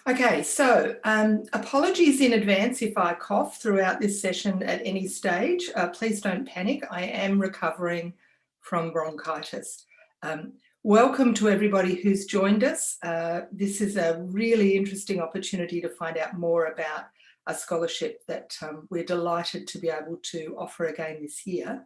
Okay, so apologies in advance if I cough throughout this session at any stage. Please don't panic. I am recovering from bronchitis. Welcome to everybody who's joined us. This is a really interesting opportunity to find out more about a scholarship that we're delighted to be able to offer again this year.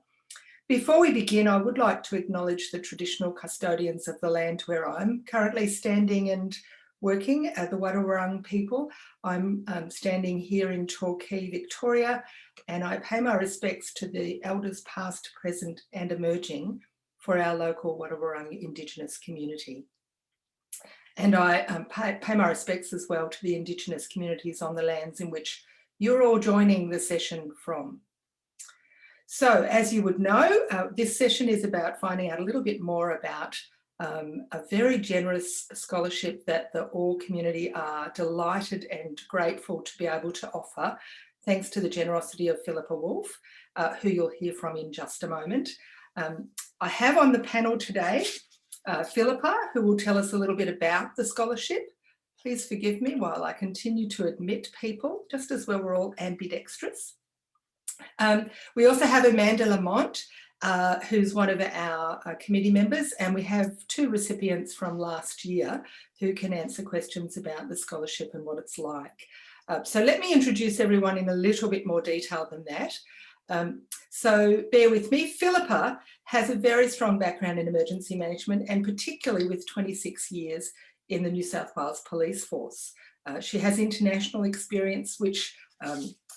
Before we begin, I would like to acknowledge the traditional custodians of the land where I'm currently standing and working, the Wadawurrung people. I'm standing here in Torquay, Victoria, and I pay my respects to the elders past, present and emerging for our local Wadawurrung Indigenous community. And I pay my respects as well to the Indigenous communities on the lands in which you're all joining the session from. So as you would know, this session is about finding out a little bit more about a very generous scholarship that the OAR community are delighted and grateful to be able to offer, thanks to the generosity of Philippa Woolf, who you'll hear from in just a moment. I have on the panel today Philippa, who will tell us a little bit about the scholarship. Please forgive me while I continue to admit people, just as well we're all ambidextrous. We also have Amanda Lamont, who's one of our committee members, and we have two recipients from last year who can answer questions about the scholarship and what it's like. So let me introduce everyone in a little bit more detail than that. So bear with me. Philippa has a very strong background in emergency management, and particularly with 26 years in the New South Wales Police Force. She has international experience, which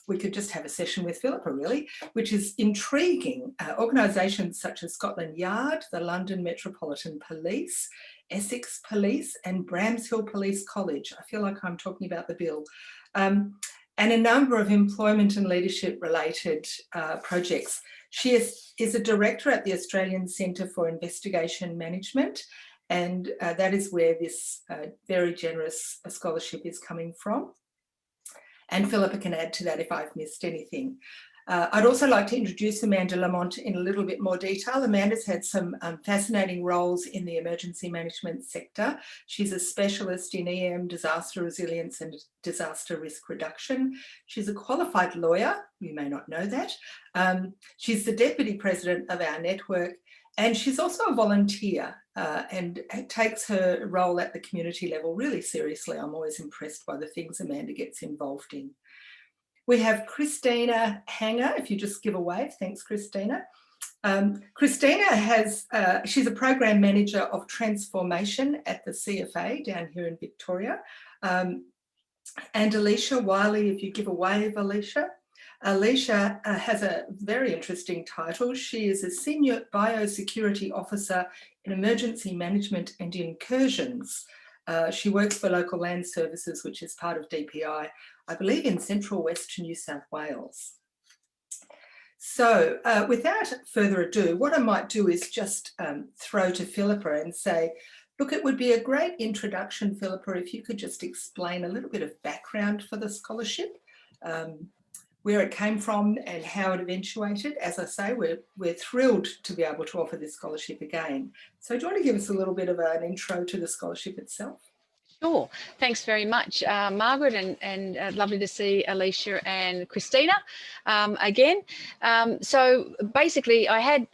we could just have a session with Philippa really, which is intriguing. Organisations such as Scotland Yard, the London Metropolitan Police, Essex Police and Bramshill Police College. I feel like I'm talking about the bill. And a number of employment and leadership related projects. She is a director at the Australian Centre for Investigation Management, and that is where this very generous scholarship is coming from. And Philippa can add to that if I've missed anything. I'd also like to introduce Amanda Lamont in a little bit more detail. Amanda's had some fascinating roles in the emergency management sector. She's a specialist in EM, disaster resilience and disaster risk reduction. She's a qualified lawyer, you may not know that. She's the deputy president of our network, and she's also a volunteer and takes her role at the community level really seriously. I'm always impressed by the things Amanda gets involved in. We have Christina Hanger, if you just give a wave. Thanks, Christina. Christina she's a program manager of transformation at the CFA down here in Victoria. And Alicia Whiley, if you give a wave, Alicia. Alicia has a very interesting title. She is a Senior Biosecurity Officer in Emergency Management and Incursions. She works for Local Land Services, which is part of DPI, I believe in central western New South Wales. So without further ado, what I might do is just throw to Philippa and say, look, it would be a great introduction, Philippa, if you could just explain a little bit of background for the scholarship, where it came from and how it eventuated. As I say, we're thrilled to be able to offer this scholarship again. So do you want to give us a little bit of an intro to the scholarship itself? Sure. Thanks very much, Margaret, and lovely to see Alicia and Christina again. So basically, I had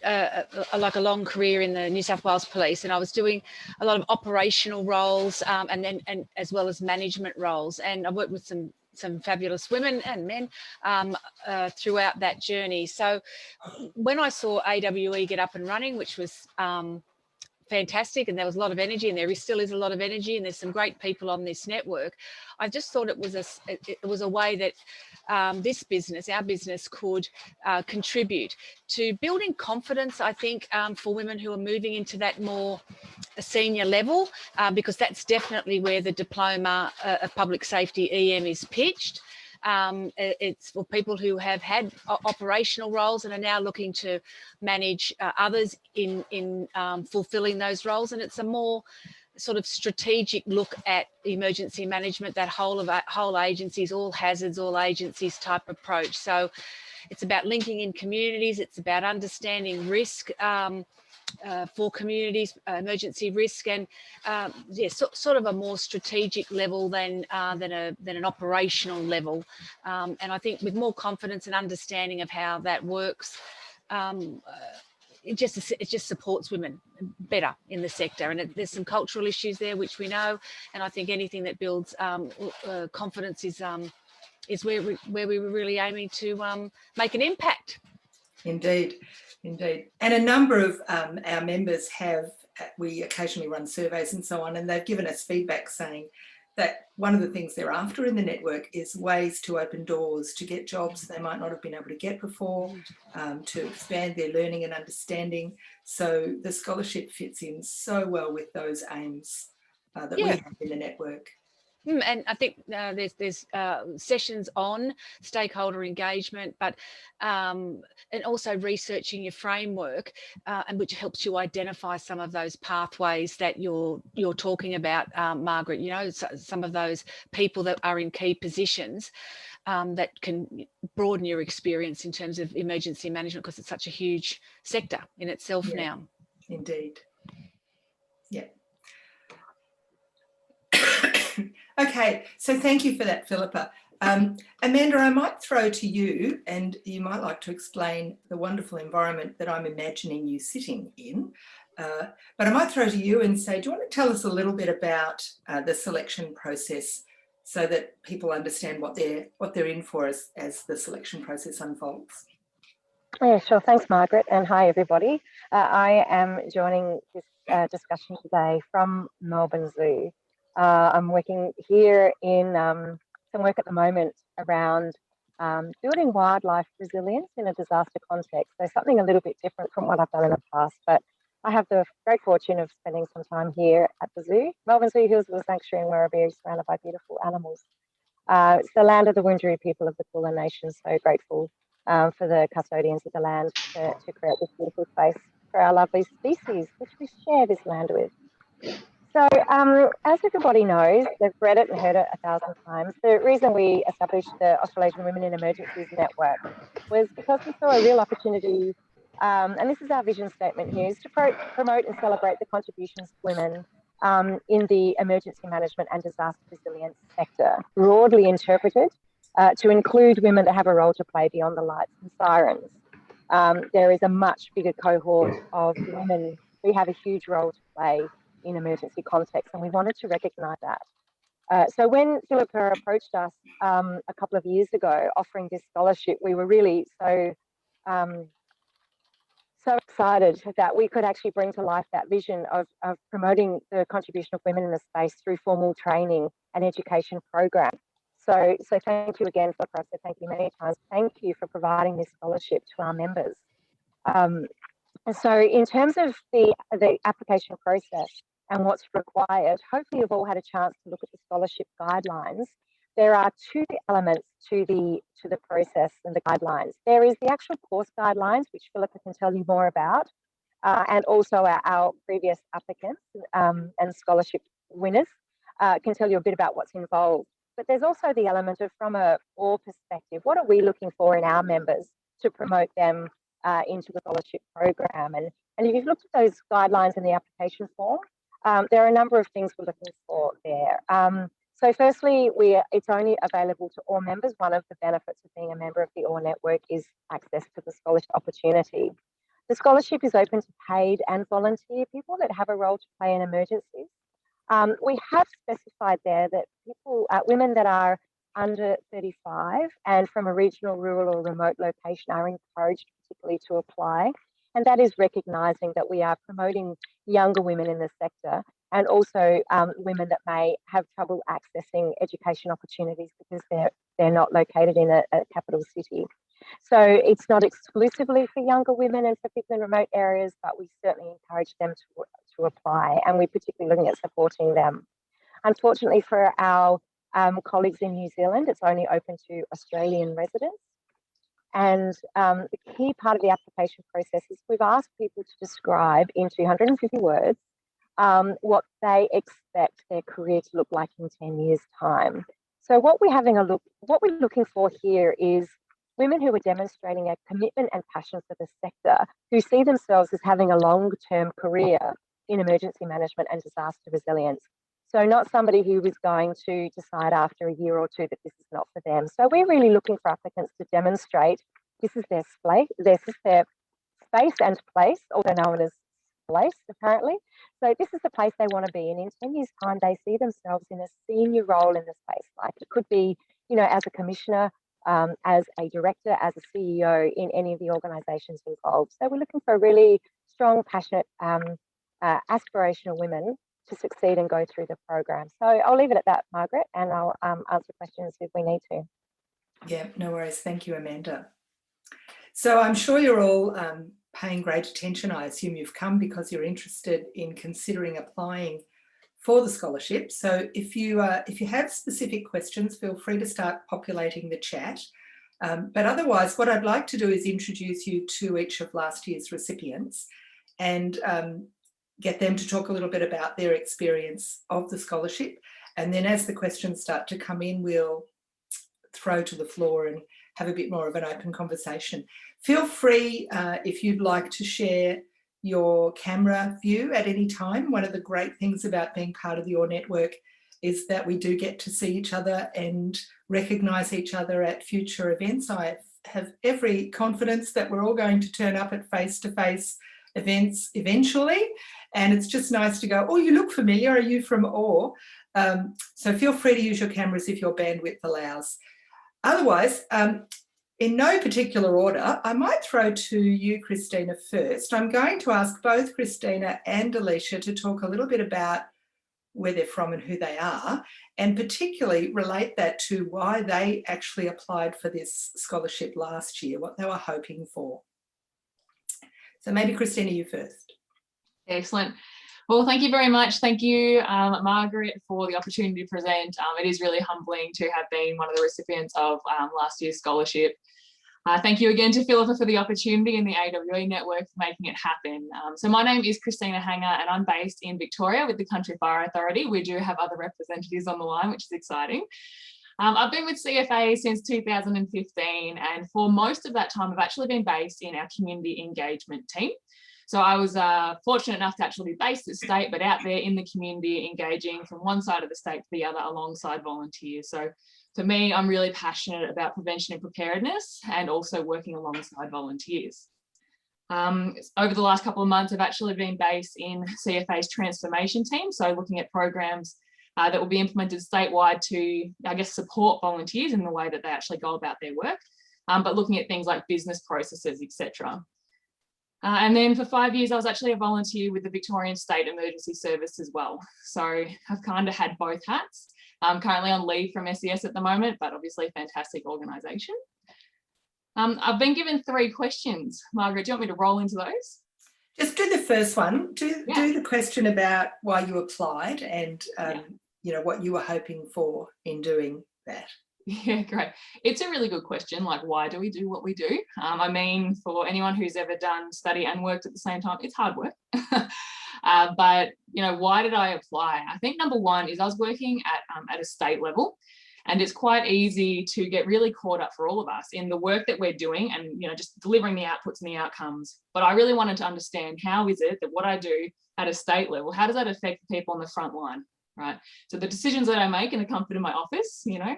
like a long career in the New South Wales Police, and I was doing a lot of operational roles and as well as management roles, and I worked with some fabulous women and men throughout that journey. So when I saw AWE get up and running, which was fantastic, and there was a lot of energy, and there still is a lot of energy, and there's some great people on this network, I just thought it was a way that our business could contribute to building confidence, I think, for women who are moving into that more senior level, because that's definitely where the Diploma of Public Safety EM is pitched. It's for people who have had operational roles and are now looking to manage others in fulfilling those roles, and it's a more sort of strategic look at emergency management, that whole agencies, all hazards, all agencies type approach. So it's about linking in communities, it's about understanding risk, for communities, emergency risk, and sort of a more strategic level than an operational level. And I think with more confidence and understanding of how that works, it just supports women better in the sector. And there's some cultural issues there which we know, and I think anything that builds confidence is where we were really aiming to make an impact. Indeed. And a number of our members we occasionally run surveys and so on, and they've given us feedback saying that one of the things they're after in the network is ways to open doors, to get jobs they might not have been able to get before, to expand their learning and understanding. So the scholarship fits in so well with those aims that we have in the network. And I think there's sessions on stakeholder engagement, but and also researching your framework, and which helps you identify some of those pathways that you're talking about, Margaret. You know, some of those people that are in key positions that can broaden your experience in terms of emergency management, because it's such a huge sector in itself now. Indeed. Yeah. Okay, so thank you for that, Philippa. Amanda, I might throw to you, and you might like to explain the wonderful environment that I'm imagining you sitting in. But I might throw to you and say, do you want to tell us a little bit about the selection process so that people understand what they're in for as the selection process unfolds? Yeah, sure. Thanks, Margaret, and hi, everybody. I am joining this discussion today from Melbourne Zoo. I'm working here in some work at the moment around building wildlife resilience in a disaster context. So something a little bit different from what I've done in the past, but I have the great fortune of spending some time here at the zoo. Melbourne Zoo Hills is a sanctuary in Werribee, surrounded by beautiful animals. It's the land of the Wurundjeri people of the Kulin Nation, so grateful for the custodians of the land to create this beautiful space for our lovely species, which we share this land with. So as everybody knows, they've read it and heard it 1,000 times, the reason we established the Australasian Women in Emergencies Network was because we saw a real opportunity, and this is our vision statement here, is to promote and celebrate the contributions of women in the emergency management and disaster resilience sector, broadly interpreted, to include women that have a role to play beyond the lights and sirens. There is a much bigger cohort of women who have a huge role to play in emergency context, and we wanted to recognise that. So when Philippa approached us a couple of years ago offering this scholarship, we were really so excited that we could actually bring to life that vision of promoting the contribution of women in the space through formal training and education program. So thank you again, Philippa. So thank you many times. Thank you for providing this scholarship to our members. And so in terms of the application process and what's required, hopefully you've all had a chance to look at the scholarship guidelines. There are two elements to the process and the guidelines. There is the actual course guidelines, which Philippa can tell you more about, and also our previous applicants and scholarship winners can tell you a bit about what's involved. But there's also the element of, from a OR perspective, what are we looking for in our members to promote them into the scholarship program? And if you've looked at those guidelines in the application form, there are a number of things we're looking for there. So firstly, it's only available to all members. One of the benefits of being a member of the OR network is access to the scholarship opportunity. The scholarship is open to paid and volunteer people that have a role to play in emergencies. We have specified there that women that are under 35 and from a regional, rural or remote location are encouraged particularly to apply. And that is recognising that we are promoting younger women in the sector, and also women that may have trouble accessing education opportunities because they're not located in a capital city. So it's not exclusively for younger women and for people in remote areas, but we certainly encourage them to apply, and we're particularly looking at supporting them. Unfortunately for our colleagues in New Zealand, it's only open to Australian residents. And the key part of the application process is we've asked people to describe in 250 words what they expect their career to look like in 10 years' time. So what we're looking for here is women who are demonstrating a commitment and passion for the sector, who see themselves as having a long-term career in emergency management and disaster resilience. So not somebody who is going to decide after a year or two that this is not for them. So we're really looking for applicants to demonstrate this is their space and place, also known as place, apparently. So this is the place they want to be in 10 years' time, they see themselves in a senior role in the space. Like it could be, you know, as a commissioner, as a director, as a CEO in any of the organisations involved. So we're looking for really strong, passionate, aspirational women to succeed and go through the program. So I'll leave it at that, Margaret, and I'll answer questions if we need to. Yeah, no worries. Thank you, Amanda. So I'm sure you're all paying great attention. I assume you've come because you're interested in considering applying for the scholarship. So if you have specific questions, feel free to start populating the chat. But otherwise, what I'd like to do is introduce you to each of last year's recipients and get them to talk a little bit about their experience of the scholarship. And then as the questions start to come in, we'll throw to the floor and have a bit more of an open conversation. Feel free, if you'd like to share your camera view at any time. One of the great things about being part of your network is that we do get to see each other and recognise each other at future events. I have every confidence that we're all going to turn up at face-to-face events eventually, and it's just nice to go, oh, you look familiar, are you from OR? So feel free to use your cameras if your bandwidth allows. Otherwise, in no particular order, I might throw to you, Christina, first. I'm going to ask both Christina and Alicia to talk a little bit about where they're from and who they are, and particularly relate that to why they actually applied for this scholarship last year, what they were hoping for. So maybe Christina, you first. Excellent. Well, thank you very much. Thank you, Margaret, for the opportunity to present. It is really humbling to have been one of the recipients of last year's scholarship. Thank you again to Philippa for the opportunity and the AWE network for making it happen. So my name is Christina Hanger and I'm based in Victoria with the Country Fire Authority. We do have other representatives on the line, which is exciting. I've been with CFA since 2015, and for most of that time, I've actually been based in our community engagement team. So I was fortunate enough to actually be based at state, but out there in the community, engaging from one side of the state to the other alongside volunteers. So for me, I'm really passionate about prevention and preparedness and also working alongside volunteers. Over the last couple of months, I've actually been based in CFA's transformation team. So looking at programs that will be implemented statewide to, I guess, support volunteers in the way that they actually go about their work, but looking at things like business processes, etc. And then for 5 years, I was actually a volunteer with the Victorian State Emergency Service as well. So I've kind of had both hats. I'm currently on leave from SES at the moment, but obviously a fantastic organisation. I've been given 3 questions. Margaret, do you want me to roll into those? Just do the first one. Do the question about why you applied and you know, what you were hoping for in doing that. Yeah, great. It's a really good question. Like, why do we do what we do? I mean, for anyone who's ever done study and worked at the same time, it's hard work. But, you know, why did I apply? I think number one is I was working at a state level, and it's quite easy to get really caught up for all of us in the work that we're doing and, you know, just delivering the outputs and the outcomes. But I really wanted to understand, how is it that what I do at a state level, how does that affect the people on the front line? Right. So the decisions that I make in the comfort of my office, you know,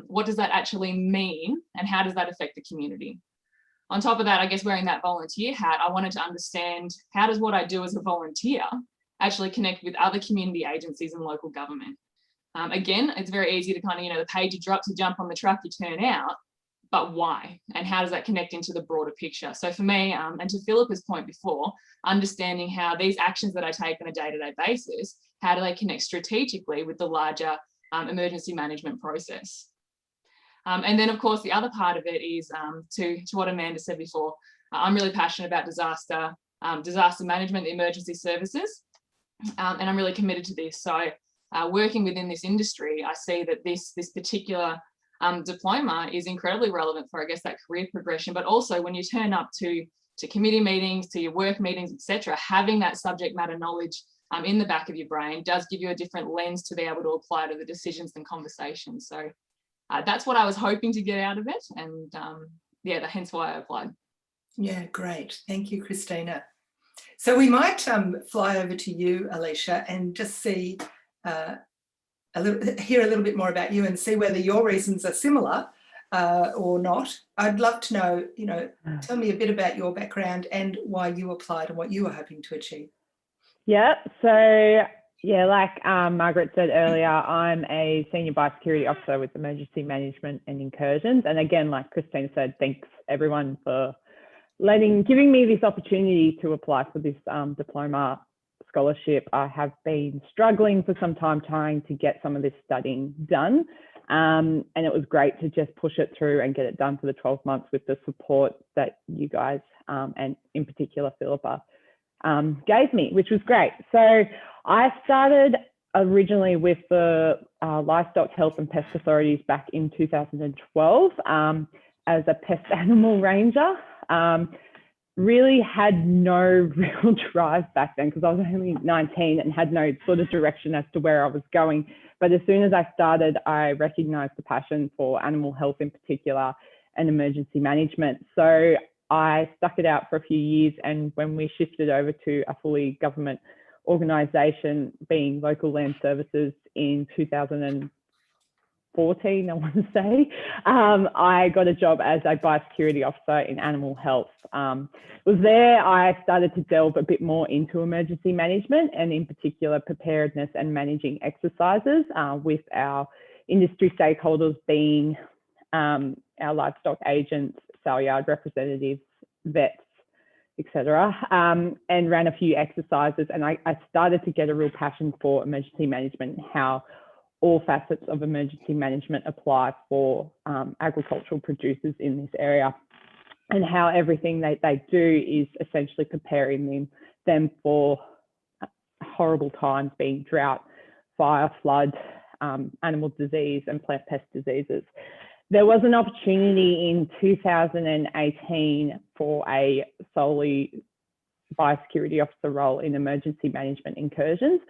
what does that actually mean and how does that affect the community? On top of that, I guess wearing that volunteer hat, I wanted to understand, how does what I do as a volunteer actually connect with other community agencies and local government? Again, it's very easy to kind of, you know, the page you drop, you jump on the truck, you turn out, but why? And how does that connect into the broader picture? So for me, and to Philippa's point before, understanding how these actions that I take on a day-to-day basis, how do they connect strategically with the larger emergency management process? And then, of course, the other part of it is to what Amanda said before. I'm really passionate about disaster management, the emergency services, and I'm really committed to this. So working within this industry, I see that this particular diploma is incredibly relevant for, I guess, that career progression, but also when you turn up to committee meetings, to your work meetings, etc., having that subject matter knowledge in the back of your brain does give you a different lens to be able to apply to the decisions and conversations. So that's what I was hoping to get out of it. And yeah, hence why I applied. Yeah, great. Thank you, Christina. So we might fly over to you, Alicia, and just see hear a little bit more about you and see whether your reasons are similar or not. I'd love to know, tell me a bit about your background and why you applied and what you were hoping to achieve. Yeah, so yeah, like Margaret said earlier, I'm a senior biosecurity officer with emergency management and incursions. And again, like Christina said, thanks everyone for giving me this opportunity to apply for this diploma scholarship. I have been struggling for some time trying to get some of this studying done. And it was great to just push it through and get it done for the 12 months with the support that you guys, and in particular Philippa, gave me, which was great. So I started originally with the Livestock Health and Pest Authorities back in 2012 as a pest animal ranger. Really had no real drive back then because I was only 19 and had no sort of direction as to where I was going. But as soon as I started, I recognised the passion for animal health in particular and emergency management. So I stuck it out for a few years, and when we shifted over to a fully government organisation, being Local Land Services in 2014, I want to say, I got a job as a biosecurity officer in animal health. Was there I started to delve a bit more into emergency management and in particular preparedness and managing exercises with our industry stakeholders being our livestock agents, sale yard representatives, vets, etc., and ran a few exercises. And I started to get a real passion for emergency management and how all facets of emergency management apply for agricultural producers in this area, and how everything they do is essentially preparing them for horrible times, being drought, fire, flood, animal disease and plant pest diseases. There was an opportunity in 2018 for a solely biosecurity officer role in emergency management incursions,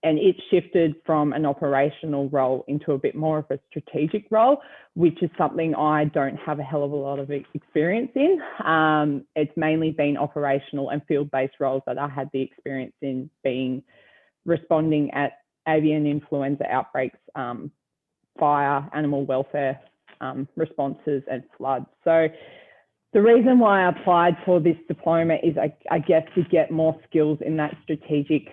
and it shifted from an operational role into a bit more of a strategic role, which is something I don't have a hell of a lot of experience in. It's mainly been operational and field-based roles that I had the experience in, being responding at avian influenza outbreaks, fire, animal welfare responses and floods. So the reason why I applied for this diploma is I guess to get more skills in that strategic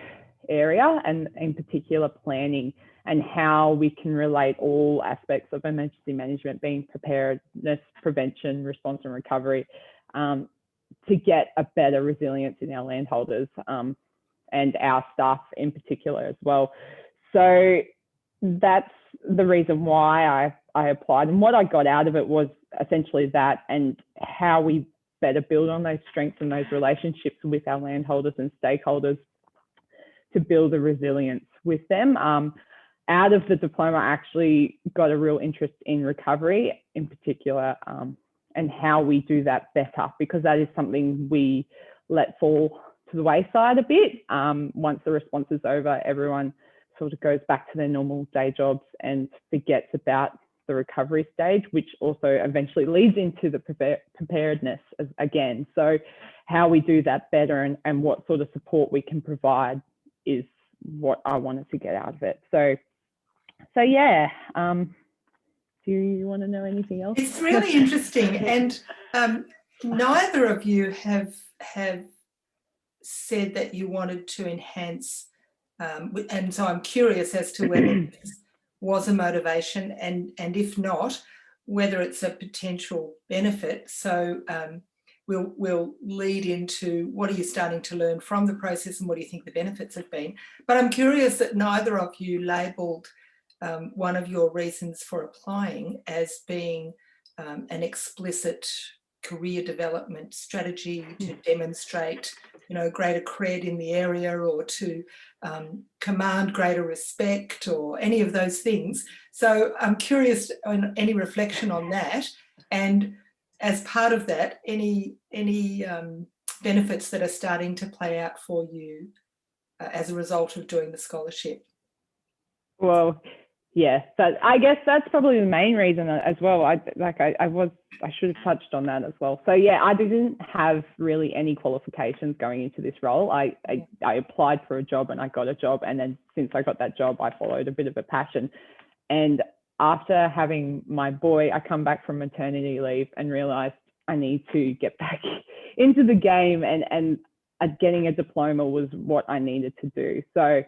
area, and in particular planning, and how we can relate all aspects of emergency management, being preparedness, prevention, response and recovery, to get a better resilience in our landholders and our staff in particular as well. So that's the reason why I applied, and what I got out of it was essentially that, and how we better build on those strengths and those relationships with our landholders and stakeholders to build a resilience with them. Out of the diploma, I actually got a real interest in recovery in particular, and how we do that better, because that is something we let fall to the wayside a bit. Once the response is over, everyone sort of goes back to their normal day jobs and forgets about the recovery stage, which also eventually leads into the preparedness again. So how we do that better and what sort of support we can provide is what I wanted to get out of it. So yeah. Do you want to know anything else? It's really interesting, and neither of you have said that you wanted to enhance, and so I'm curious as to whether this was a motivation, and if not, whether it's a potential benefit. So we'll lead into what are you starting to learn from the process and what do you think the benefits have been. But I'm curious that neither of you labelled one of your reasons for applying as being an explicit career development strategy to demonstrate, greater cred in the area, or to command greater respect, or any of those things. So I'm curious on any reflection on that, and as part of that, any benefits that are starting to play out for you as a result of doing the scholarship. Well, yeah, so I guess that's probably the main reason as well. I should have touched on that as well. So yeah, I didn't have really any qualifications going into this role. I applied for a job and I got a job, and then since I got that job, I followed a bit of a passion. And after having my boy, I come back from maternity leave and realized I need to get back into the game, and getting a diploma was what I needed to do. So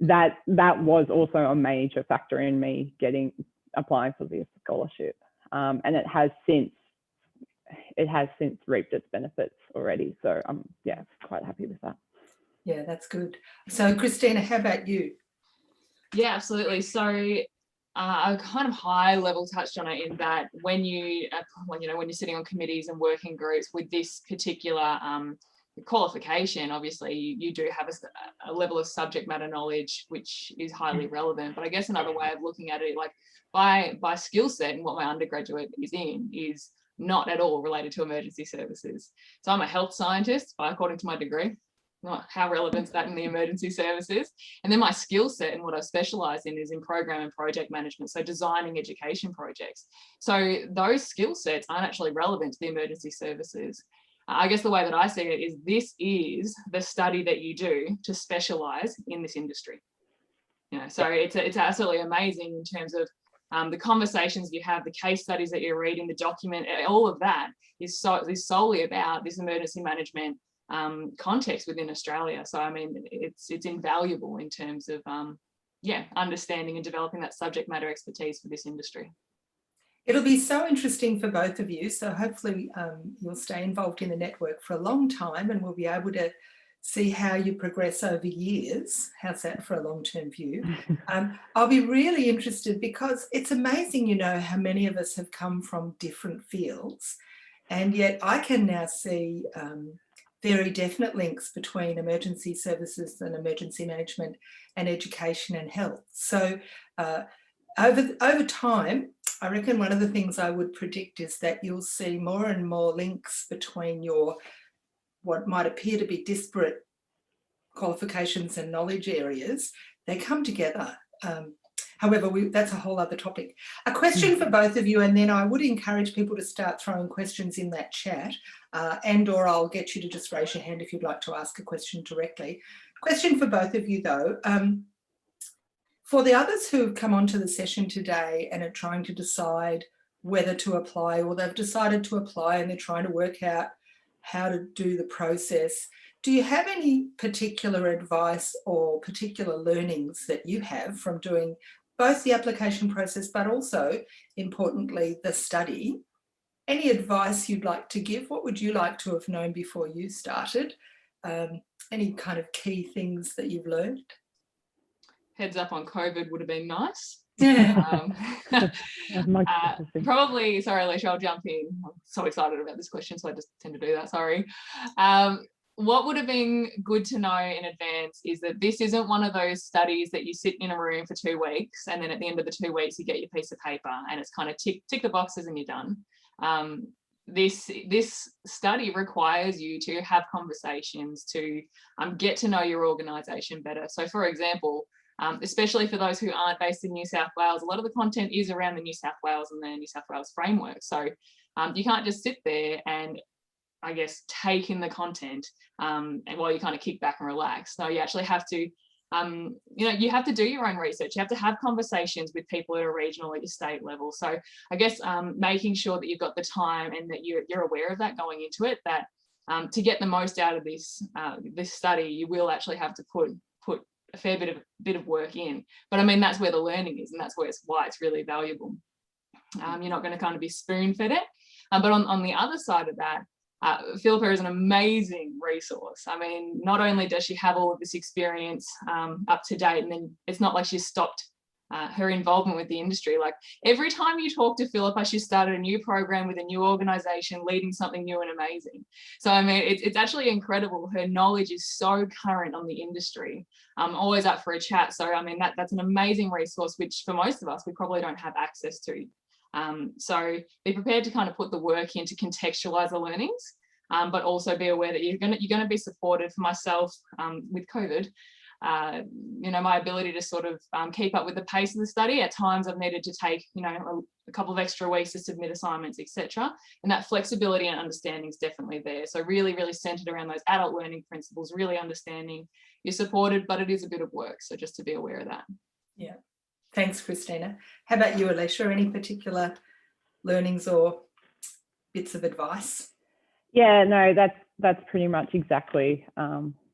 that was also a major factor in me applying for this scholarship. And it has since reaped its benefits already. So I'm quite happy with that. Yeah, that's good. So Christina, how about you? Yeah, absolutely. So I kind of high level touched on it in that when you're sitting on committees and working groups with this particular qualification, obviously you do have a level of subject matter knowledge which is highly relevant. But I guess another way of looking at it, like by skill set and what my undergraduate is in, is not at all related to emergency services. So I'm a health scientist, according to my degree. Not how relevant is that in the emergency services. And then my skill set and what I specialize in is in program and project management, so designing education projects. So those skill sets aren't actually relevant to the emergency services. I guess the way that I see it is this is the study that you do to specialize in this industry. So it's absolutely amazing in terms of the conversations you have, the case studies that you're reading, the document, all of that is solely about this emergency management context within Australia. So I mean, it's invaluable in terms of understanding and developing that subject matter expertise for this industry. It'll be so interesting for both of you. So hopefully you'll stay involved in the network for a long time, and we'll be able to see how you progress over years. How's that for a long-term view? I'll be really interested because it's amazing, how many of us have come from different fields, and yet I can now see very definite links between emergency services and emergency management and education and health. So over time, I reckon one of the things I would predict is that you'll see more and more links between your what might appear to be disparate qualifications and knowledge areas. They come together. However, that's a whole other topic. A question for both of you, and then I would encourage people to start throwing questions in that chat, or I'll get you to just raise your hand if you'd like to ask a question directly. Question for both of you though. For the others who've come onto the session today and are trying to decide whether to apply, or they've decided to apply and they're trying to work out how to do the process, do you have any particular advice or particular learnings that you have from doing both the application process, but also, importantly, the study? Any advice you'd like to give? What would you like to have known before you started? Any kind of key things that you've learned? Heads up on COVID would have been nice. Yeah. Probably, sorry, Alicia, I'll jump in. I'm so excited about this question, so I just tend to do that, sorry. What would have been good to know in advance is that this isn't one of those studies that you sit in a room for 2 weeks and then at the end of the 2 weeks you get your piece of paper and it's kind of tick the boxes and you're done. This study requires you to have conversations, to get to know your organisation better. So for example, especially for those who aren't based in New South Wales, a lot of the content is around the New South Wales and the New South Wales framework. So you can't just sit there and, I guess, take in the content and while you kind of kick back and relax. No, you actually have to, you have to do your own research. You have to have conversations with people at a regional, at your state level. So I guess making sure that you've got the time and that you're aware of that going into it, that to get the most out of this study, you will actually have to put a fair bit of work in. But I mean, that's where the learning is, and that's why it's really valuable. You're not going to kind of be spoon-fed it. But on the other side of that, Philippa is an amazing resource. I mean, not only does she have all of this experience up to date, and then it's not like she's stopped her involvement with the industry. Like every time you talk to Philippa, she started a new program with a new organisation, leading something new and amazing. So I mean, it's actually incredible. Her knowledge is so current on the industry. I'm always up for a chat. So I mean, that's an amazing resource, which for most of us, we probably don't have access to. So be prepared to kind of put the work in to contextualize the learnings, but also be aware that you're going to be supported. For myself with COVID, you know, my ability to sort of keep up with the pace of the study. At times I've needed to take, you know, a couple of extra weeks to submit assignments, etc. And that flexibility and understanding is definitely there. So really, really centered around those adult learning principles, really understanding you're supported, but it is a bit of work. So just to be aware of that. Yeah. Thanks, Christina. How about you, Alicia? Any particular learnings or bits of advice? Yeah, no, that's pretty much exactly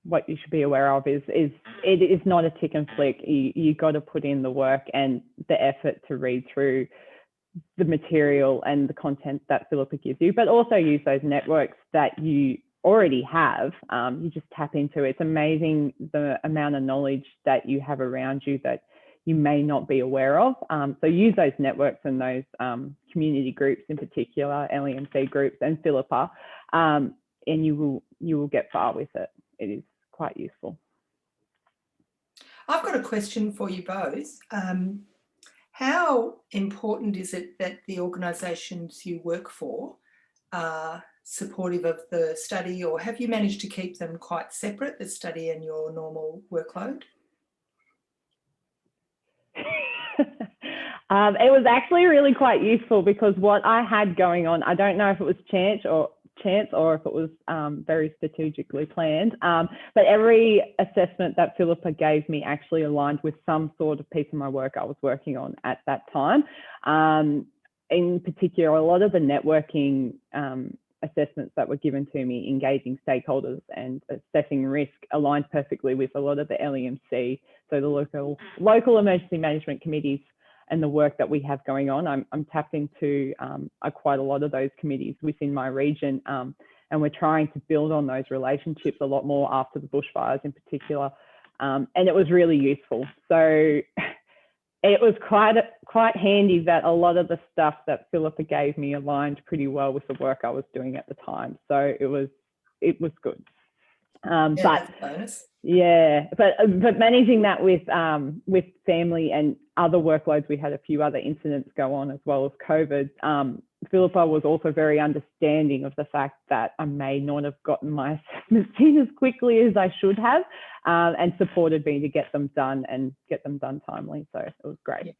what you should be aware of is it is not a tick and flick. You got to put in the work and the effort to read through the material and the content that Philippa gives you, but also use those networks that you already have. You just tap into. It's amazing the amount of knowledge that you have around you that you may not be aware of. So use those networks and those community groups in particular, LEMC groups and Philippa, and you will get far with it. It is quite useful. I've got a question for you both. How important is it that the organisations you work for are supportive of the study, or have you managed to keep them quite separate, the study and your normal workload? It was actually really quite useful because what I had going on, I don't know if it was chance or if it was very strategically planned, but every assessment that Philippa gave me actually aligned with some sort of piece of my work I was working on at that time. In particular, a lot of the networking assessments that were given to me, engaging stakeholders and assessing risk, aligned perfectly with a lot of the LEMC, so the local emergency management committees and the work that we have going on. I'm tapped into quite a lot of those committees within my region, and we're trying to build on those relationships a lot more after the bushfires in particular, and it was really useful. So it was quite handy that a lot of the stuff that Philippa gave me aligned pretty well with the work I was doing at the time. So it was good. But that's a bonus. Yeah, but managing that with family and other workloads, we had a few other incidents go on as well as COVID. Philippa was also very understanding of the fact that I may not have gotten my assessments in as quickly as I should have, and supported me to get them done and get them done timely. So it was great.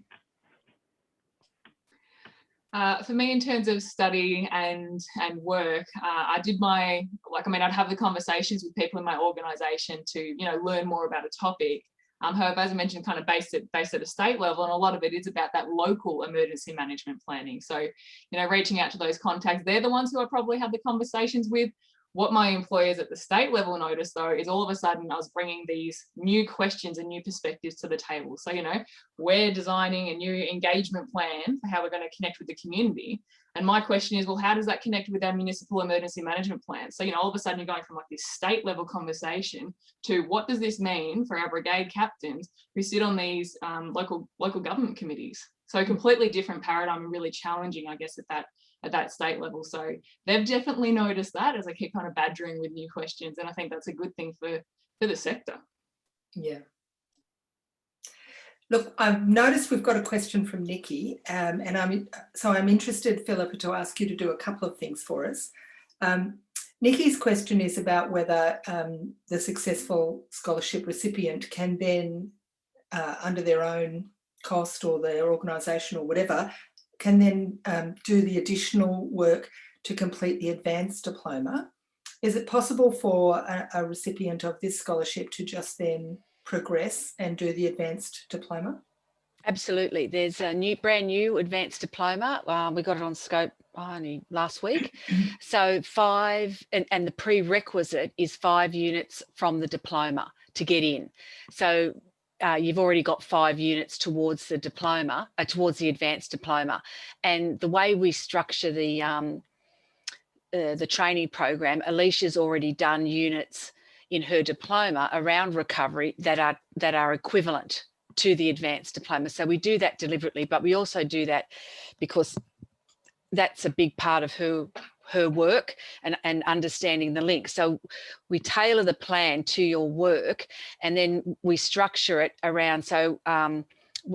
For me, in terms of study and work, I did I'd have the conversations with people in my organisation to, you know, learn more about a topic. However, as I mentioned, kind of based at a state level, and a lot of it is about that local emergency management planning. So, you know, reaching out to those contacts, they're the ones who I probably had the conversations with. What my employers at the state level noticed, though, is all of a sudden I was bringing these new questions and new perspectives to the table. So, you know, we're designing a new engagement plan for how we're going to connect with the community. And my question is, well, how does that connect with our municipal emergency management plan? So, you know, all of a sudden you're going from like this state level conversation to what does this mean for our brigade captains who sit on these local government committees? So a completely different paradigm and really challenging, I guess, at that state level. So they've definitely noticed that as I keep kind of badgering with new questions. And I think that's a good thing for the sector. Yeah. Look, I've noticed we've got a question from Nikki, and I'm interested, Philippa, to ask you to do a couple of things for us. Nikki's question is about whether the successful scholarship recipient can then, under their own cost or their organisation or whatever, can then do the additional work to complete the advanced diploma. Is it possible for a recipient of this scholarship to just then progress and do the advanced diploma? Absolutely. There's a brand new advanced diploma. We got it on scope only last week. So 5, and the prerequisite is 5 units from the diploma to get in. So you've already got 5 units towards the diploma, towards the advanced diploma. And the way we structure the training program, Alicia's already done units in her diploma around recovery that are equivalent to the advanced diploma. So we do that deliberately, but we also do that because that's a big part of her work and understanding the link. So we tailor the plan to your work, and then we structure it around. So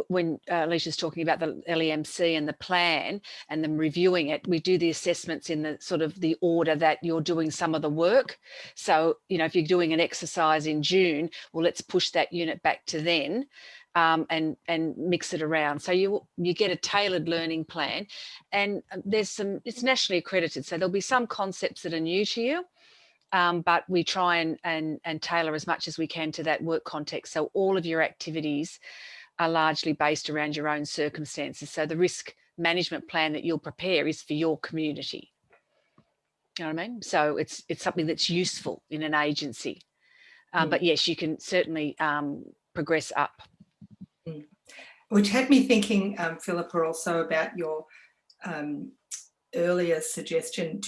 when Alicia's talking about the LEMC and the plan and them reviewing it, we do the assessments in the sort of the order that you're doing some of the work. So, you know, if you're doing an exercise in June, well, let's push that unit back to then. And mix it around, so you get a tailored learning plan, and it's nationally accredited, so there'll be some concepts that are new to you, but we try and tailor as much as we can to that work context, so all of your activities are largely based around your own circumstances. So the risk management plan that you'll prepare is for your community. You know what I mean? So it's something that's useful in an agency, but yes, you can certainly progress up. Which had me thinking, Philippa, also about your earlier suggestion.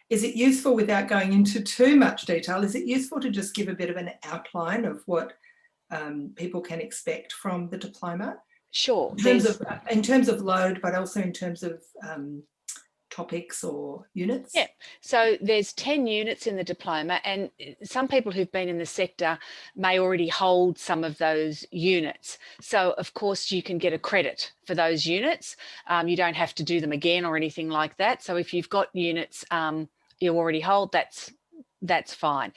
Is it useful, without going into too much detail, is it useful to just give a bit of an outline of what people can expect from the diploma? Sure. In terms of load, but also in terms of topics or units? Yeah, so there's 10 units in the diploma, and some people who've been in the sector may already hold some of those units. So of course you can get a credit for those units. You don't have to do them again or anything like that. So if you've got units you already hold, that's fine.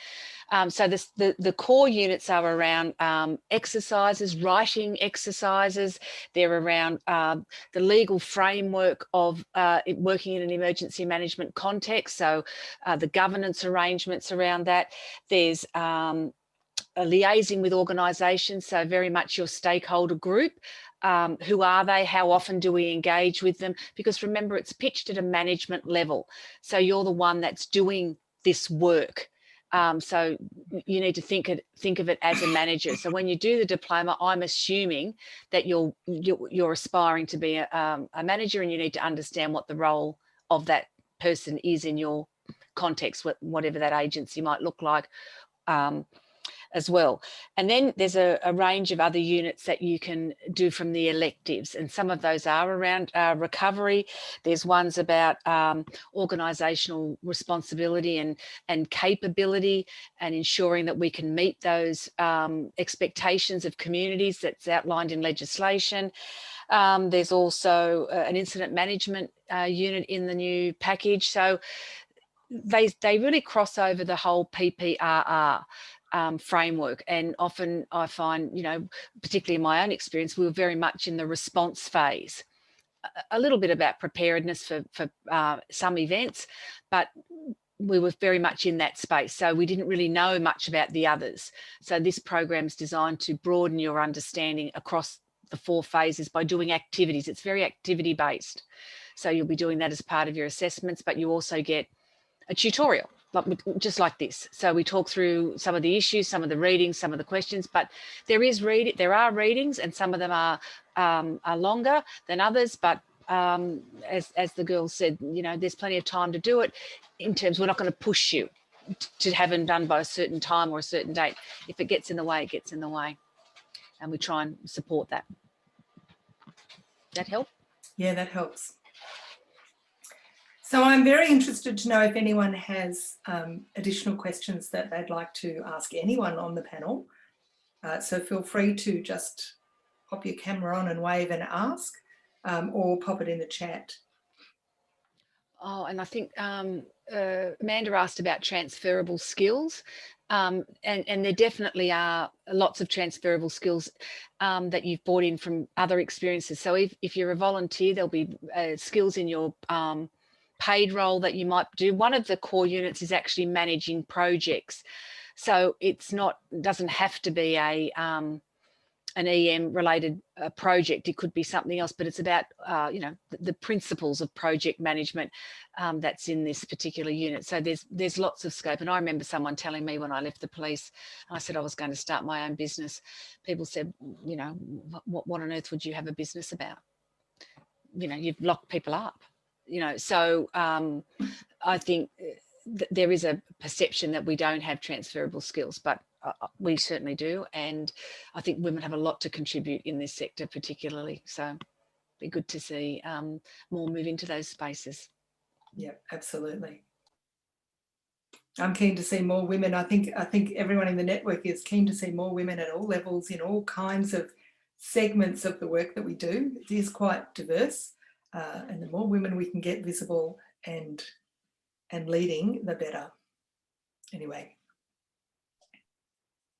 So the core units are around exercises, writing exercises. They're around the legal framework of working in an emergency management context. So the governance arrangements around that. There's a liaising with organisations, so very much your stakeholder group. Who are they? How often do we engage with them? Because remember, it's pitched at a management level. So you're the one that's doing this work. So you need to think of it as a manager. So when you do the diploma, I'm assuming that you're aspiring to be a manager, and you need to understand what the role of that person is in your context, whatever that agency might look like. As well. And then there's a range of other units that you can do from the electives, and some of those are around recovery. There's ones about organisational responsibility and capability, and ensuring that we can meet those expectations of communities that's outlined in legislation. There's also an incident management unit in the new package. So they really cross over the whole PPRR framework, and often I find, you know, particularly in my own experience, we were very much in the response phase, a little bit about preparedness for some events, but we were very much in that space, so we didn't really know much about the others. So this program is designed to broaden your understanding across the 4 phases by doing activities. It's very activity based, so you'll be doing that as part of your assessments, but you also get a tutorial, just like this. So we talk through some of the issues, some of the readings, some of the questions, but there are readings, and some of them are longer than others, but as the girl said, you know, there's plenty of time to do it. In terms, we're not going to push you to have them done by a certain time or a certain date. If it gets in the way, it gets in the way, and we try and support that. That help? Yeah, that helps. So I'm very interested to know if anyone has additional questions that they'd like to ask anyone on the panel. So feel free to just pop your camera on and wave and ask, or pop it in the chat. Oh, and I think Amanda asked about transferable skills, and there definitely are lots of transferable skills that you've brought in from other experiences. So if you're a volunteer, there'll be skills in your paid role that you might do. One of the core units is actually managing projects. So doesn't have to be an EM related project. It could be something else, but it's about you know, the principles of project management that's in this particular unit. So there's lots of scope. And I remember someone telling me when I left the police, and I said I was going to start my own business. People said, you know, what on earth would you have a business about? You know, you've locked people up. You know, so I think there is a perception that we don't have transferable skills, but we certainly do. And I think women have a lot to contribute in this sector particularly. So it'd be good to see more move into those spaces. Yeah, absolutely. I'm keen to see more women. I think everyone in the network is keen to see more women at all levels, in all kinds of segments of the work that we do. It is quite diverse, and the more women we can get visible and leading, the better. Anyway.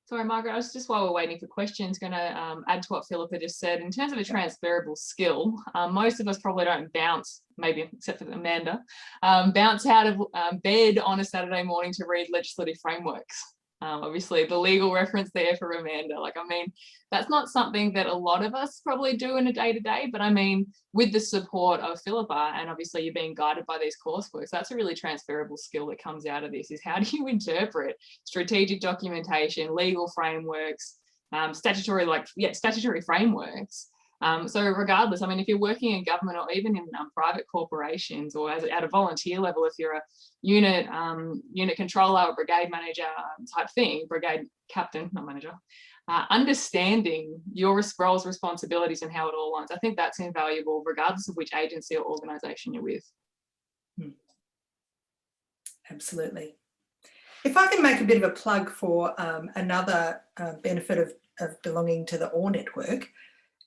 Sorry, Margaret, I was just, while we're waiting for questions, going to add to what Philippa just said. In terms of a transferable skill, most of us probably don't bounce, maybe except for Amanda, bounce out of bed on a Saturday morning to read legislative frameworks. Obviously, the legal reference there for Amanda. Like, I mean, that's not something that a lot of us probably do in a day-to-day, but I mean, with the support of Philippa, and obviously you're being guided by these courseworks, that's a really transferable skill that comes out of this, is how do you interpret strategic documentation, legal frameworks, statutory frameworks. So regardless, I mean, if you're working in government or even in private corporations, or at a volunteer level, if you're a unit controller or brigade manager type thing, brigade captain, not manager, understanding your roles, responsibilities and how it all aligns, I think that's invaluable regardless of which agency or organisation you're with. Absolutely. If I can make a bit of a plug for another benefit of belonging to the OR network,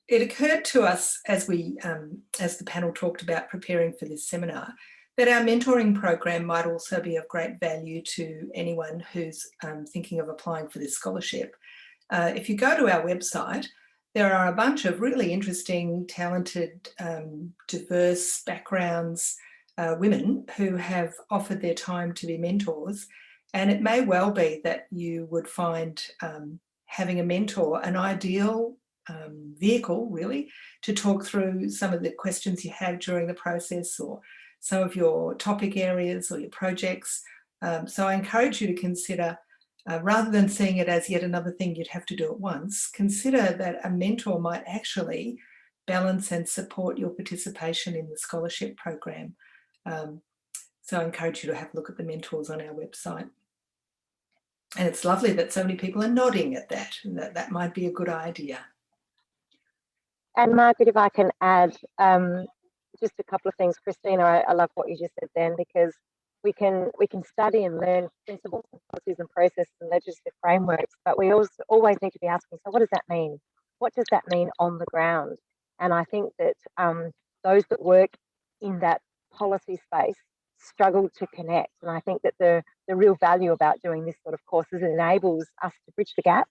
it occurred to us as the panel talked about preparing for this seminar, that our mentoring program might also be of great value to anyone who's thinking of applying for this scholarship. If you go to our website, there are a bunch of really interesting, talented, diverse backgrounds, women who have offered their time to be mentors. And it may well be that you would find having a mentor an ideal vehicle, really, to talk through some of the questions you have during the process, or some of your topic areas or your projects. So I encourage you to consider, rather than seeing it as yet another thing you'd have to do at once, consider that a mentor might actually balance and support your participation in the scholarship program. So I encourage you to have a look at the mentors on our website. And it's lovely that so many people are nodding at that, and that might be a good idea. And Margaret, if I can add just a couple of things, Christina, I love what you just said then, because we can study and learn principles and policies and processes and legislative frameworks, but we always need to be asking, so what does that mean? What does that mean on the ground? And I think that those that work in that policy space struggle to connect. And I think that the real value about doing this sort of course is it enables us to bridge the gap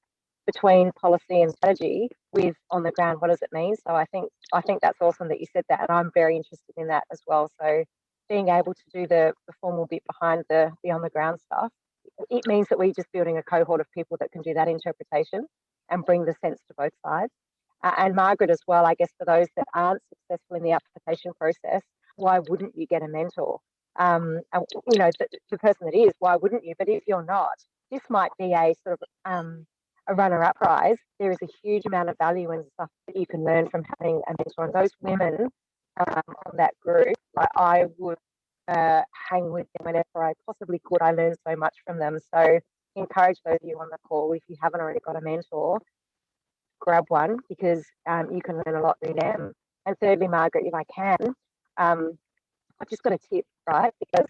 between policy and strategy with on the ground, what does it mean? So I think that's awesome that you said that, and I'm very interested in that as well. So being able to do the formal bit behind the on the ground stuff, it means that we're just building a cohort of people that can do that interpretation and bring the sense to both sides. And Margaret as well, I guess, for those that aren't successful in the application process, why wouldn't you get a mentor? And, you know, the person that is, why wouldn't you? But if you're not, this might be a sort of a runner-up prize. There is a huge amount of value and stuff that you can learn from having a mentor. And those women on that group, like, I would hang with them whenever I possibly could. I learned so much from them. So encourage those of you on the call, if you haven't already got a mentor, grab one, because you can learn a lot through them. And thirdly, Margaret, if I can, I've just got a tip, right? Because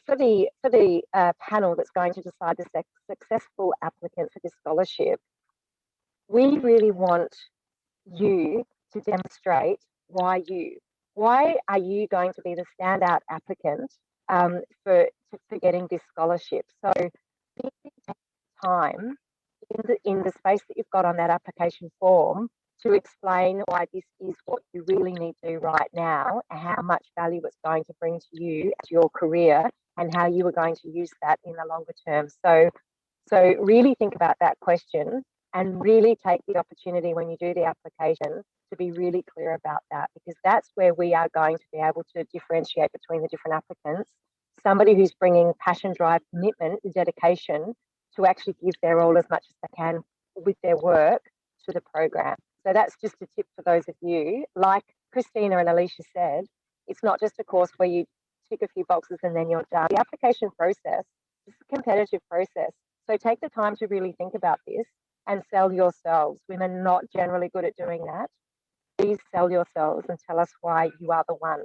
for the panel that's going to decide the successful applicant for this scholarship, we really want you to demonstrate why are you going to be the standout applicant for getting this scholarship. So take time in the space that you've got on that application form to explain why this is what you really need to do right now, and how much value it's going to bring to you as your career, and how you are going to use that in the longer term. So really think about that question, and really take the opportunity when you do the application to be really clear about that, because that's where we are going to be able to differentiate between the different applicants. Somebody who's bringing passion, drive, commitment, and dedication to actually give their all as much as they can with their work to the program. So that's just a tip for those of you. Like Christina and Alicia said, it's not just a course where you tick a few boxes and then you're done. The application process is a competitive process. So take the time to really think about this and sell yourselves. Women are not generally good at doing that. Please sell yourselves and tell us why you are the one.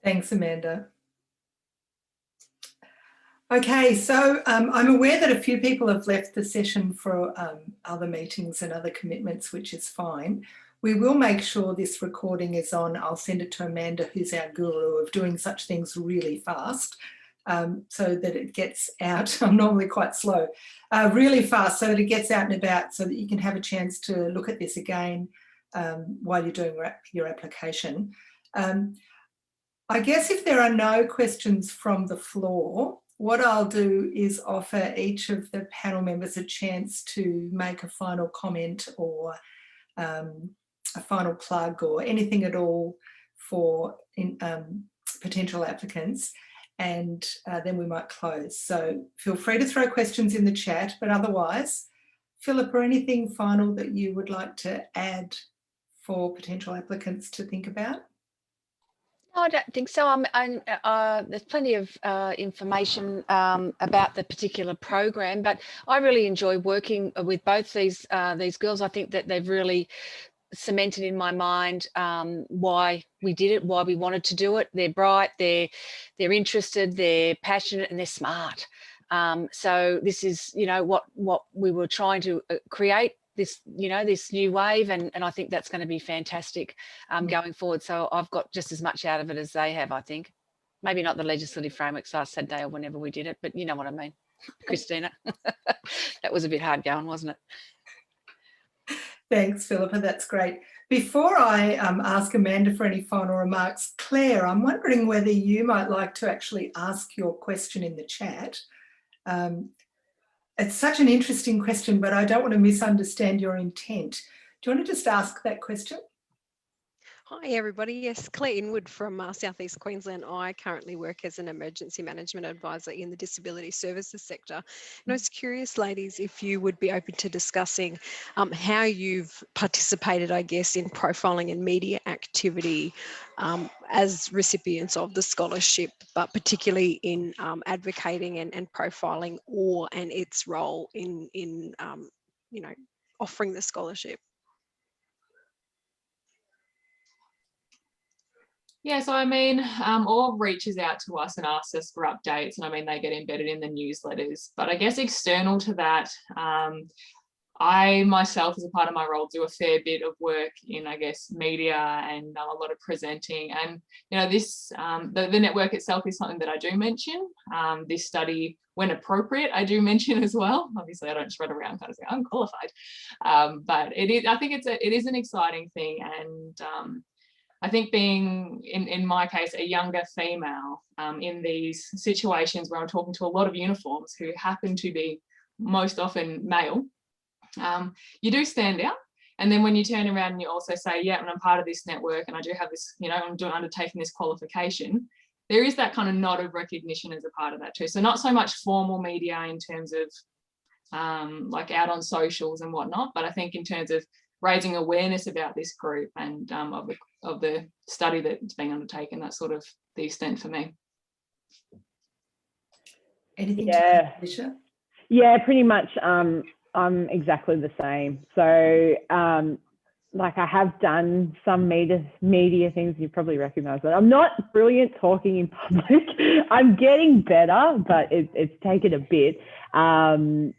Thanks, Amanda. Okay, so I'm aware that a few people have left the session for other meetings and other commitments, which is fine. We will make sure this recording is on. I'll send it to Amanda, who's our guru of doing such things really fast, so that it gets out. I'm normally quite slow, really fast, so that it gets out and about, so that you can have a chance to look at this again while you're doing your application. I guess if there are no questions from the floor, what I'll do is offer each of the panel members a chance to make a final comment or a final plug or anything at all for potential applicants, and then we might close. So feel free to throw questions in the chat, but otherwise, Philippa, anything final that you would like to add for potential applicants to think about? No, I don't think so. There's plenty of information about the particular program, but I really enjoy working with both these girls. I think that they've really cemented in my mind why we did it, why we wanted to do it. They're bright, they're interested, they're passionate, and they're smart. So this is, what we were trying to create. This new wave, and I think that's going to be fantastic going forward. So I've got just as much out of it as they have, I think. Maybe not the legislative frameworks last Saturday or whenever we did it, but you know what I mean, Christina. That was a bit hard going, wasn't it? Thanks, Philippa, that's great. Before I ask Amanda for any final remarks, Claire, I'm wondering whether you might like to actually ask your question in the chat. It's such an interesting question, but I don't want to misunderstand your intent. Do you want to just ask that question? Hi everybody, yes, Claire Inwood from South East Queensland. I currently work as an emergency management advisor in the disability services sector. And I was curious, ladies, if you would be open to discussing how you've participated, I guess, in profiling and media activity as recipients of the scholarship, but particularly in advocating and profiling OR and its role in offering the scholarship. Yeah, so I mean, OR reaches out to us and asks us for updates, and I mean, they get embedded in the newsletters. But I guess external to that, I myself, as a part of my role, do a fair bit of work in, I guess, media and a lot of presenting. And, this, the network itself is something that I do mention. This study, when appropriate, I do mention as well. Obviously, I don't just run around kind of say I'm qualified. But I think it is an exciting thing. And I think being, in my case, a younger female in these situations where I'm talking to a lot of uniforms who happen to be most often male, you do stand out. And then when you turn around and you also say, yeah, and I'm part of this network and I do have this, I'm undertaking this qualification, there is that kind of nod of recognition as a part of that too. So not so much formal media in terms of like out on socials and whatnot, but I think in terms of raising awareness about this group and of the study that's being undertaken, that's sort of the extent for me. Anything to add, Alicia? Yeah, pretty much. I'm exactly the same. So like I have done some media things, you probably recognize that. I'm not brilliant talking in public. I'm getting better, but it's taken a bit. And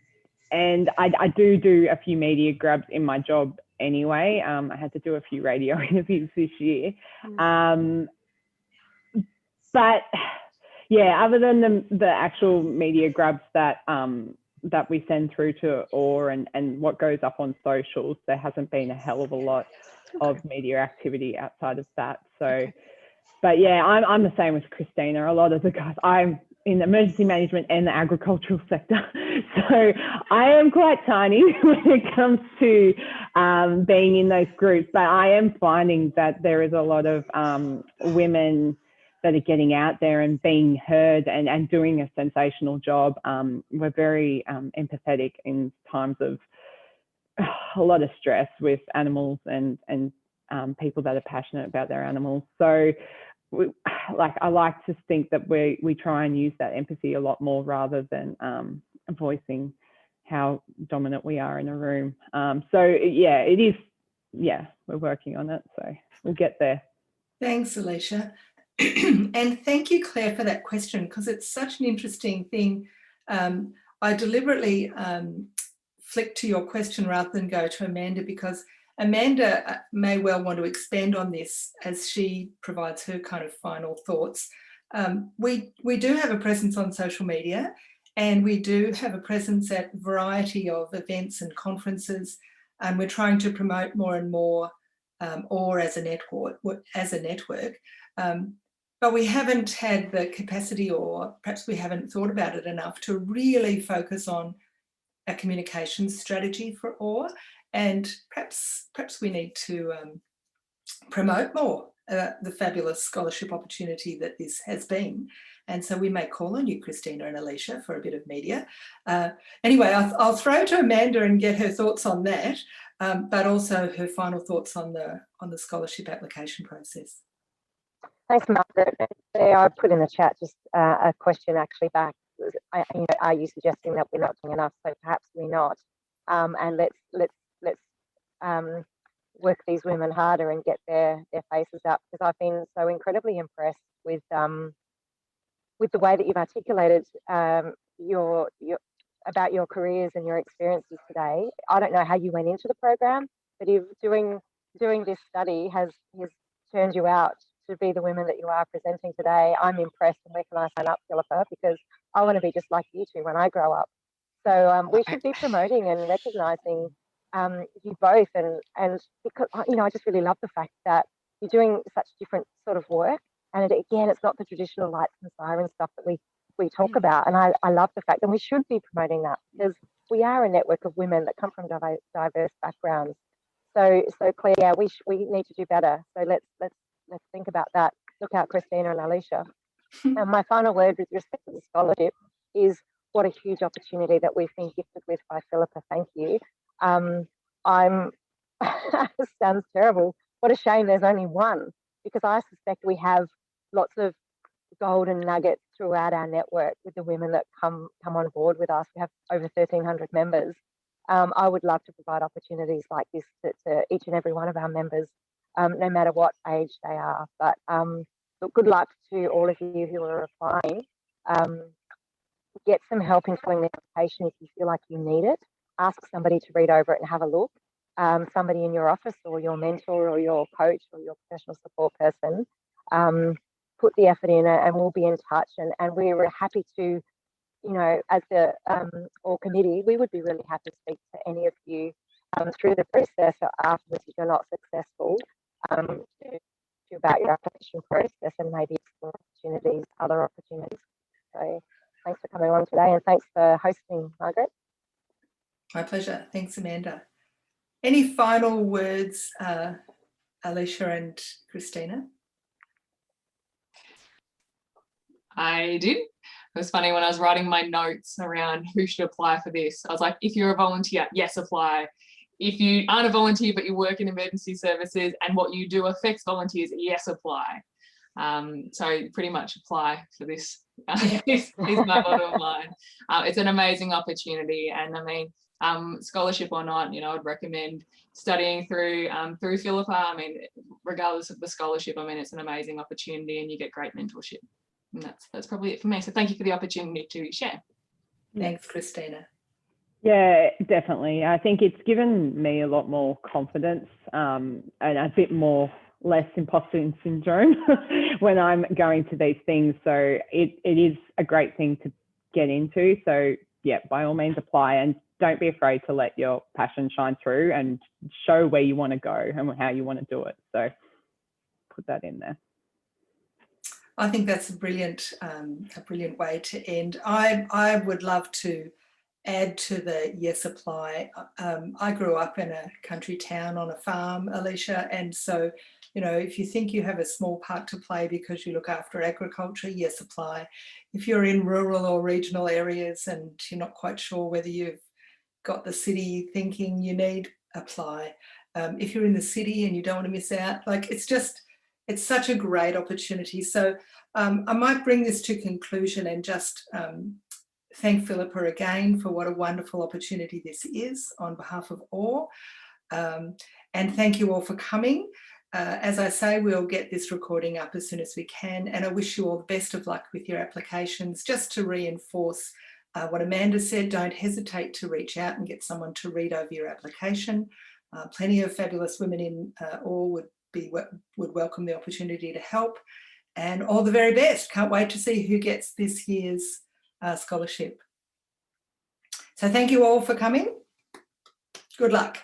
I do a few media grabs in my job anyway. I had to do a few radio interviews this year. But yeah, other than the actual media grabs that we send through to OR and what goes up on socials, there hasn't been a hell of a lot of media activity outside of that. So, but yeah, I'm the same as Christina. A lot of the guys, I'm in emergency management and the agricultural sector. So I am quite tiny when it comes to being in those groups, but I am finding that there is a lot of women that are getting out there and being heard and doing a sensational job. We're very empathetic in times of a lot of stress with animals and people that are passionate about their animals. So I like to think that we try and use that empathy a lot more rather than voicing how dominant we are in a room. So yeah, it is, yeah, we're working on it. So we'll get there. Thanks, Alicia. And thank you, Claire, for that question, because it's such an interesting thing. I deliberately flicked to your question rather than go to Amanda, because Amanda may well want to expand on this as she provides her kind of final thoughts. We do have a presence on social media, and we do have a presence at a variety of events and conferences, and we're trying to promote more and more or as a network. But we haven't had the capacity, or perhaps we haven't thought about it enough, to really focus on a communications strategy for OR. And perhaps we need to promote more the fabulous scholarship opportunity that this has been. And so we may call on you, Christina and Alicia, for a bit of media. Anyway, I'll throw to Amanda and get her thoughts on that, but also her final thoughts on the scholarship application process. Thanks, Margaret. I put in the chat just a question actually back. Are you suggesting that we're not doing enough? So perhaps we're not. And let's work these women harder and get their faces up, because I've been so incredibly impressed with the way that you've articulated your about your careers and your experiences today. I don't know how you went into the program, but if doing this study has turned you out to be the women that you are presenting today. I'm impressed, and where can I sign up, Philippa? Because I want to be just like you two when I grow up. So we should be promoting and recognising you both, and because I just really love the fact that you're doing such different sort of work, and again, it's not the traditional lights and sirens stuff that we talk about, and I love the fact, and we should be promoting that, because we are a network of women that come from diverse backgrounds. So Claire, yeah, we need to do better. So let's think about that. Look out, Christina and Alicia. And my final word with respect to the scholarship is what a huge opportunity that we've been gifted with by Philippa. Thank you. It sounds terrible. What a shame there's only one, because I suspect we have lots of golden nuggets throughout our network with the women that come on board with us. We have over 1,300 members. I would love to provide opportunities like this to each and every one of our members, no matter what age they are. But good luck to all of you who are applying. Get some help in filling the application if you feel like you need it. Ask somebody to read over it and have a look. Somebody in your office, or your mentor, or your coach, or your professional support person. Put the effort in, and we'll be in touch. And we were happy to, as the OR committee, we would be really happy to speak to any of you through the process, or afterwards if you're not successful, about your application process and maybe explore other opportunities. So thanks for coming on today, and thanks for hosting, Margaret. My pleasure. Thanks, Amanda. Any final words, Alicia and Christina? I did. It was funny when I was writing my notes around who should apply for this. I was like, if you're a volunteer, yes, apply. If you aren't a volunteer but you work in emergency services and what you do affects volunteers, yes, apply. So pretty much apply for this. Is my bottom line. It's an amazing opportunity, and I mean, scholarship or not, I'd recommend studying through Philippa. I mean, regardless of the scholarship, I mean, it's an amazing opportunity, and you get great mentorship. And that's probably it for me. So thank you for the opportunity to share. Thanks, Christina. Yeah, definitely. I think it's given me a lot more confidence and a bit less imposter syndrome when I'm going to these things. So it is a great thing to get into. So yeah, by all means apply, and don't be afraid to let your passion shine through and show where you want to go and how you want to do it. So put that in there. I think that's a brilliant way to end. I would love to add to the yes, apply. I grew up in a country town on a farm, Alicia, and so, if you think you have a small part to play because you look after agriculture, yes, apply. If you're in rural or regional areas and you're not quite sure whether you've got the city thinking you need, apply. If you're in the city and you don't want to miss out, it's such a great opportunity. So I might bring this to conclusion and just thank Philippa again for what a wonderful opportunity this is on behalf of OR. And thank you all for coming. As I say, we'll get this recording up as soon as we can, and I wish you all the best of luck with your applications. Just to reinforce what Amanda said, don't hesitate to reach out and get someone to read over your application. Plenty of fabulous women in all would welcome the opportunity to help, and all the very best. Can't wait to see who gets this year's scholarship. So thank you all for coming. Good luck.